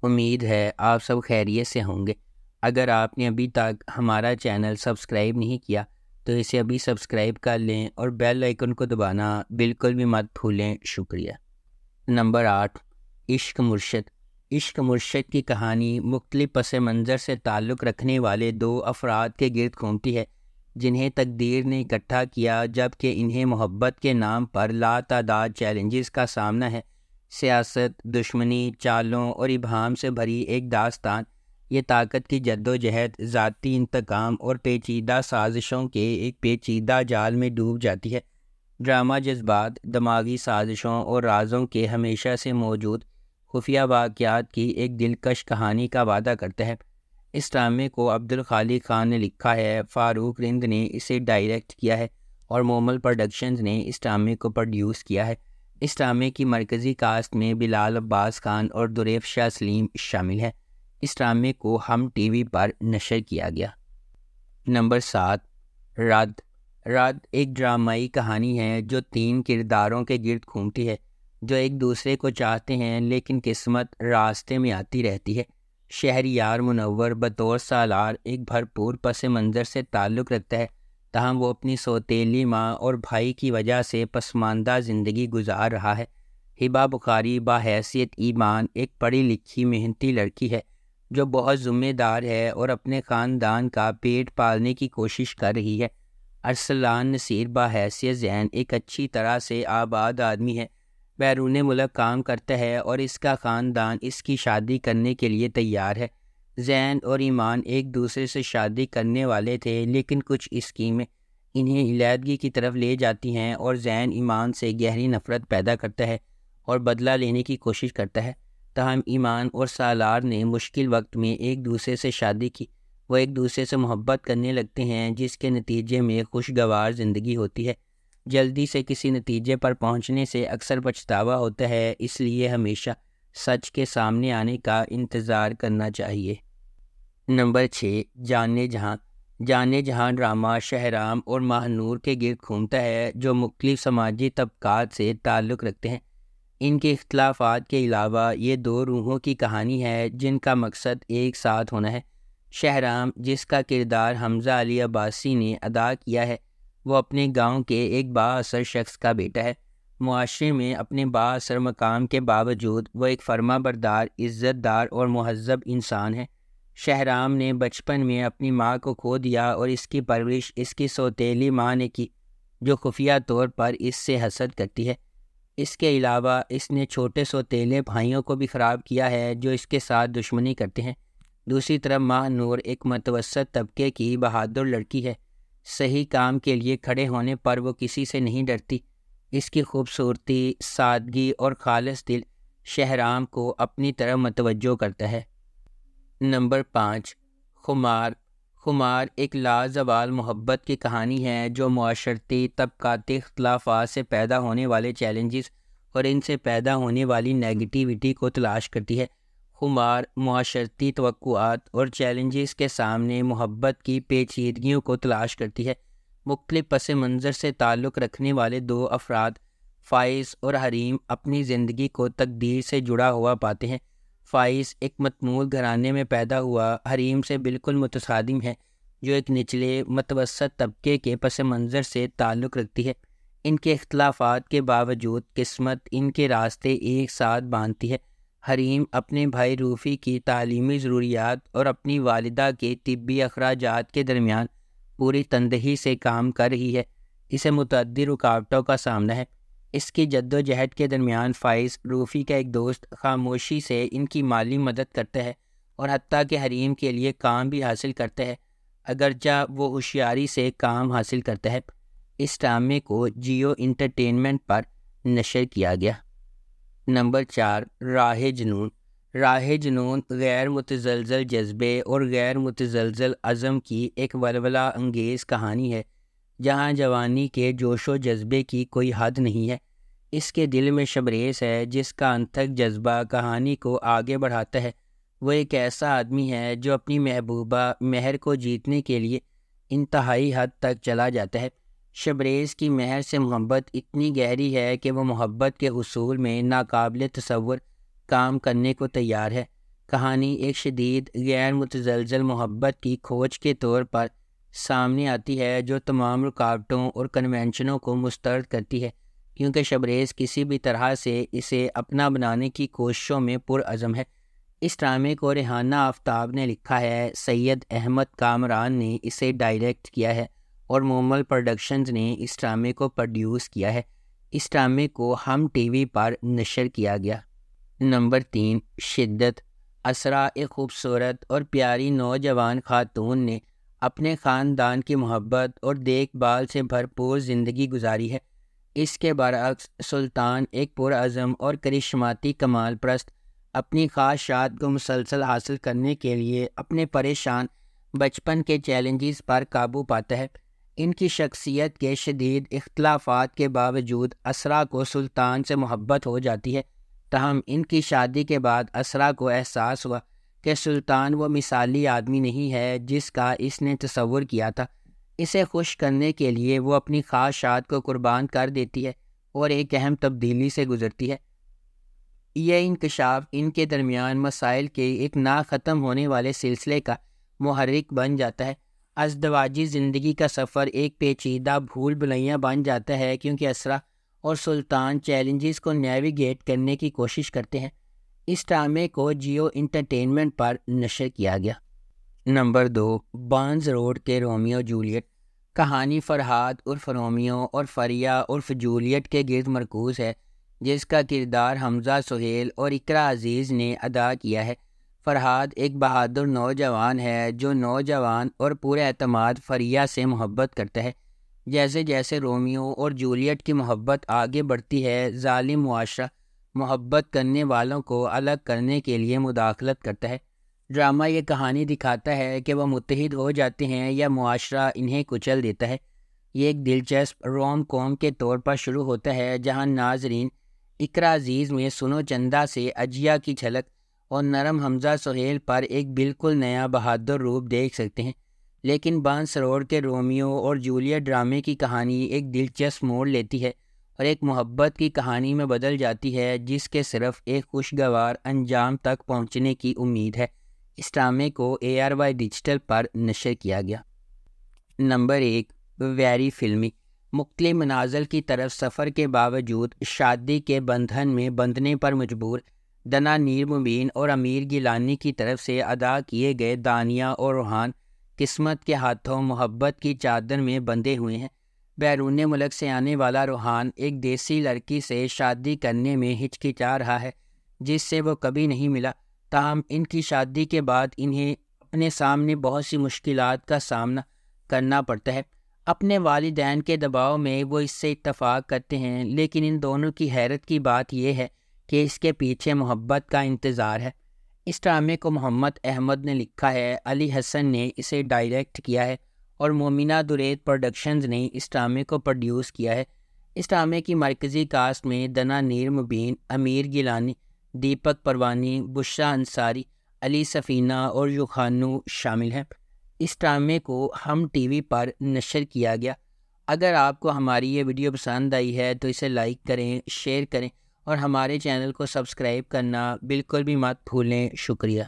امید ہے آپ سب خیریت سے ہوں گے۔ اگر آپ نے ابھی تک ہمارا چینل سبسکرائب نہیں کیا تو اسے ابھی سبسکرائب کر لیں اور بیل آئیکن کو دبانا بالکل بھی مت بھولیں۔ شکریہ۔ نمبر 8، عشق مرشد۔ عشق مرشد کی کہانی مختلف پس منظر سے تعلق رکھنے والے دو افراد کے گرد گھومتی ہے جنہیں تقدیر نے اکٹھا کیا، جبکہ انہیں محبت کے نام پر لاتعداد چیلنجز کا سامنا ہے۔ سیاست، دشمنی، چالوں اور ابہام سے بھری ایک داستان، یہ طاقت کی جد و جہد، ذاتی انتقام اور پیچیدہ سازشوں کے ایک پیچیدہ جال میں ڈوب جاتی ہے۔ ڈرامہ جذبات، دماغی سازشوں اور رازوں کے ہمیشہ سے موجود خفیہ واقعات کی ایک دلکش کہانی کا وعدہ کرتا ہے۔ اس ڈرامے کو عبدالخالق خان نے لکھا ہے، فاروق رند نے اسے ڈائریکٹ کیا ہے اور مومل پروڈکشنز نے اس ڈرامے کو پروڈیوس کیا ہے۔ اس ڈرامے کی مرکزی کاسٹ میں بلال عباس خان اور دریف شاہ سلیم شامل ہیں۔ اس ڈرامے کو ہم ٹی وی پر نشر کیا گیا۔ نمبر 7، رد۔ رد ایک ڈرامائی کہانی ہے جو 3 کرداروں کے گرد گھومتی ہے جو ایک دوسرے کو چاہتے ہیں لیکن قسمت راستے میں آتی رہتی ہے۔ شہریار منور بطور سالار ایک بھرپور پس منظر سے تعلق رکھتا ہے، تاہم وہ اپنی سوتیلی ماں اور بھائی کی وجہ سے پسماندہ زندگی گزار رہا ہے۔ ہبہ بخاری بحیثیت ایمان ایک پڑھی لکھی محنتی لڑکی ہے جو بہت ذمہ دار ہے اور اپنے خاندان کا پیٹ پالنے کی کوشش کر رہی ہے۔ ارسلان نصیر بحیثیت زین ایک اچھی طرح سے آباد آدمی ہے، بیرون ملک کام کرتا ہے اور اس کا خاندان اس کی شادی کرنے کے لیے تیار ہے۔ زین اور ایمان ایک دوسرے سے شادی کرنے والے تھے لیکن کچھ اسکیمیں انہیں علیحدگی کی طرف لے جاتی ہیں اور زین ایمان سے گہری نفرت پیدا کرتا ہے اور بدلہ لینے کی کوشش کرتا ہے۔ تاہم ایمان اور سالار نے مشکل وقت میں ایک دوسرے سے شادی کی، وہ ایک دوسرے سے محبت کرنے لگتے ہیں جس کے نتیجے میں خوشگوار زندگی ہوتی ہے۔ جلدی سے کسی نتیجے پر پہنچنے سے اکثر پچھتاوا ہوتا ہے، اس لیے ہمیشہ سچ کے سامنے آنے کا انتظار کرنا چاہیے۔ نمبر 6، جانے جہاں۔ جانے جہاں ڈرامہ شہرام اور ماہ نور کے گرد گھومتا ہے جو مختلف سماجی طبقات سے تعلق رکھتے ہیں۔ ان کے اختلافات کے علاوہ یہ 2 روحوں کی کہانی ہے جن کا مقصد ایک ساتھ ہونا ہے۔ شہرام، جس کا کردار حمزہ علی عباسی نے ادا کیا ہے، وہ اپنے گاؤں کے ایک بااثر شخص کا بیٹا ہے۔ معاشرے میں اپنے بااثر مقام کے باوجود وہ ایک فرما بردار، عزت دار اور مہذب انسان ہے۔ شہرام نے بچپن میں اپنی ماں کو کھو دیا اور اس کی پرورش اس کی سوتیلی ماں نے کی جو خفیہ طور پر اس سے حسد کرتی ہے۔ اس کے علاوہ اس نے چھوٹے سوتیلے بھائیوں کو بھی خراب کیا ہے جو اس کے ساتھ دشمنی کرتے ہیں۔ دوسری طرف ماہ نور ایک متوسط طبقے کی بہادر لڑکی ہے، صحیح کام کے لیے کھڑے ہونے پر وہ کسی سے نہیں ڈرتی۔ اس کی خوبصورتی، سادگی اور خالص دل شہرام کو اپنی طرف متوجہ کرتا ہے۔ نمبر 5، خمار۔ خمار ایک لازوال محبت کی کہانی ہے جو معاشرتی طبقاتی اختلافات سے پیدا ہونے والے چیلنجز اور ان سے پیدا ہونے والی نیگیٹیوٹی کو تلاش کرتی ہے۔ خمار معاشرتی توقعات اور چیلنجز کے سامنے محبت کی پیچیدگیوں کو تلاش کرتی ہے۔ مختلف پس منظر سے تعلق رکھنے والے 2 افراد، فائز اور حریم، اپنی زندگی کو تقدیر سے جڑا ہوا پاتے ہیں۔ فائز ایک متمول گھرانے میں پیدا ہوا حریم سے بالکل متصادم ہے جو ایک نچلے متوسط طبقے کے پس منظر سے تعلق رکھتی ہے۔ ان کے اختلافات کے باوجود قسمت ان کے راستے ایک ساتھ باندھتی ہے۔ حریم اپنے بھائی روفی کی تعلیمی ضروریات اور اپنی والدہ کے طبی اخراجات کے درمیان پوری تندہی سے کام کر رہی ہے۔ اسے متعدد رکاوٹوں کا سامنا ہے۔ اس کی جد و جہد کے درمیان فائز، روفی کا ایک دوست، خاموشی سے ان کی مالی مدد کرتا ہے اور حتیٰ کہ حریم کے لیے کام بھی حاصل کرتا ہے، اگرچہ وہ ہوشیاری سے کام حاصل کرتا ہے۔ اس ڈرامے کو جیو انٹرٹینمنٹ پر نشر کیا گیا۔ نمبر 4، راہ جنون۔ راہ جنون غیر متزلزل جذبے اور غیر متزلزل عزم کی ایک ولولہ انگیز کہانی ہے جہاں جوانی کے جوش و جذبے کی کوئی حد نہیں ہے۔ اس کے دل میں شبریز ہے جس کا انتھک جذبہ کہانی کو آگے بڑھاتا ہے۔ وہ ایک ایسا آدمی ہے جو اپنی محبوبہ مہر کو جیتنے کے لیے انتہائی حد تک چلا جاتا ہے۔ شبریز کی مہر سے محبت اتنی گہری ہے کہ وہ محبت کے حصول میں ناقابل تصور کام کرنے کو تیار ہے۔ کہانی ایک شدید غیر متزلزل محبت کی کھوج کے طور پر سامنے آتی ہے جو تمام رکاوٹوں اور کنونشنوں کو مسترد کرتی ہے، کیونکہ شبریز کسی بھی طرح سے اسے اپنا بنانے کی کوششوں میں پرعزم ہے۔ اس ڈرامے کو ریحانہ آفتاب نے لکھا ہے، سید احمد کامران نے اسے ڈائریکٹ کیا ہے اور مومل پروڈکشنز نے اس ڈرامے کو پروڈیوس کیا ہے۔ اس ڈرامے کو ہم ٹی وی پر نشر کیا گیا۔ نمبر 3، شدت۔ اسرا ایک خوبصورت اور پیاری نوجوان خاتون نے اپنے خاندان کی محبت اور دیکھ بھال سے بھرپور زندگی گزاری ہے۔ اس کے برعکس سلطان ایک پرعزم اور کرشماتی کمال پرست اپنی خواہشات کو مسلسل حاصل کرنے کے لیے اپنے پریشان بچپن کے چیلنجز پر قابو پاتا ہے۔ ان کی شخصیت کے شدید اختلافات کے باوجود اسرا کو سلطان سے محبت ہو جاتی ہے، تاہم ان کی شادی کے بعد اسرا کو احساس ہوا کہ سلطان وہ مثالی آدمی نہیں ہے جس کا اس نے تصور کیا تھا۔ اسے خوش کرنے کے لیے وہ اپنی خواہشات کو قربان کر دیتی ہے اور ایک اہم تبدیلی سے گزرتی ہے۔ یہ انکشاف ان کے درمیان مسائل کے ایک نہ ختم ہونے والے سلسلے کا محرک بن جاتا ہے۔ ازدواجی زندگی کا سفر ایک پیچیدہ بھول بھلیاں بن جاتا ہے کیونکہ اسرا اور سلطان چیلنجز کو نیویگیٹ کرنے کی کوشش کرتے ہیں۔ اس ڈرامے کو جیو انٹرٹینمنٹ پر نشر کیا گیا۔ نمبر 2، بارنز روڈ کے رومیو جولیٹ۔ کہانی فرحاد عرف رومیو اور فریہ عرف جولیٹ کے گرد مرکوز ہے، جس کا کردار حمزہ سہیل اور اقرا عزیز نے ادا کیا ہے۔ فرحاد ایک بہادر نوجوان ہے جو نوجوان اور پورے اعتماد فریہ سے محبت کرتا ہے۔ جیسے جیسے رومیو اور جولیٹ کی محبت آگے بڑھتی ہے، ظالم معاشرہ محبت کرنے والوں کو الگ کرنے کے لیے مداخلت کرتا ہے۔ ڈرامہ یہ کہانی دکھاتا ہے کہ وہ متحد ہو جاتے ہیں یا معاشرہ انہیں کچل دیتا ہے۔ یہ ایک دلچسپ روم کوم کے طور پر شروع ہوتا ہے جہاں ناظرین اقرا عزیز میں سنو چندہ سے اجیا کی جھلک اور نرم حمزہ سہیل پر ایک بالکل نیا بہادر روپ دیکھ سکتے ہیں۔ لیکن بارنز روڈ کے رومیو اور جولیٹ ڈرامے کی کہانی ایک دلچسپ موڑ لیتی ہے اور ایک محبت کی کہانی میں بدل جاتی ہے جس کے صرف ایک خوشگوار انجام تک پہنچنے کی امید ہے۔ اس ڈرامے کو ARY ڈیجیٹل پر نشر کیا گیا۔ نمبر 1، ویری فلمی۔ مختلف منازل کی طرف سفر کے باوجود شادی کے بندھن میں بندھنے پر مجبور دنا نیر مبین اور امیر گیلانی کی طرف سے ادا کیے گئے دانیہ اور روحان قسمت کے ہاتھوں محبت کی چادر میں بندھے ہوئے ہیں۔ بیرون ملک سے آنے والا روحان ایک دیسی لڑکی سے شادی کرنے میں ہچکچا رہا ہے جس سے وہ کبھی نہیں ملا، تاہم ان کی شادی کے بعد انہیں اپنے سامنے بہت سی مشکلات کا سامنا کرنا پڑتا ہے۔ اپنے والدین کے دباؤ میں وہ اس سے اتفاق کرتے ہیں، لیکن ان دونوں کی حیرت کی بات یہ ہے کہ اس کے پیچھے محبت کا انتظار ہے۔ اس ڈرامے کو محمد احمد نے لکھا ہے، علی حسن نے اسے ڈائریکٹ کیا ہے اور مومنہ درید پروڈکشنز نے اس ڈرامے کو پروڈیوس کیا ہے۔ اس ڈرامے کی مرکزی کاسٹ میں دنا نیر مبین، امیر گیلانی، دیپک پروانی، بشرا انصاری، علی سفینہ اور یوخانو شامل ہیں۔ اس ڈرامے کو ہم ٹی وی پر نشر کیا گیا۔ اگر آپ کو ہماری یہ ویڈیو پسند آئی ہے تو اسے لائک کریں، شیئر کریں اور ہمارے چینل کو سبسکرائب کرنا بالکل بھی مت بھولیں۔ شکریہ۔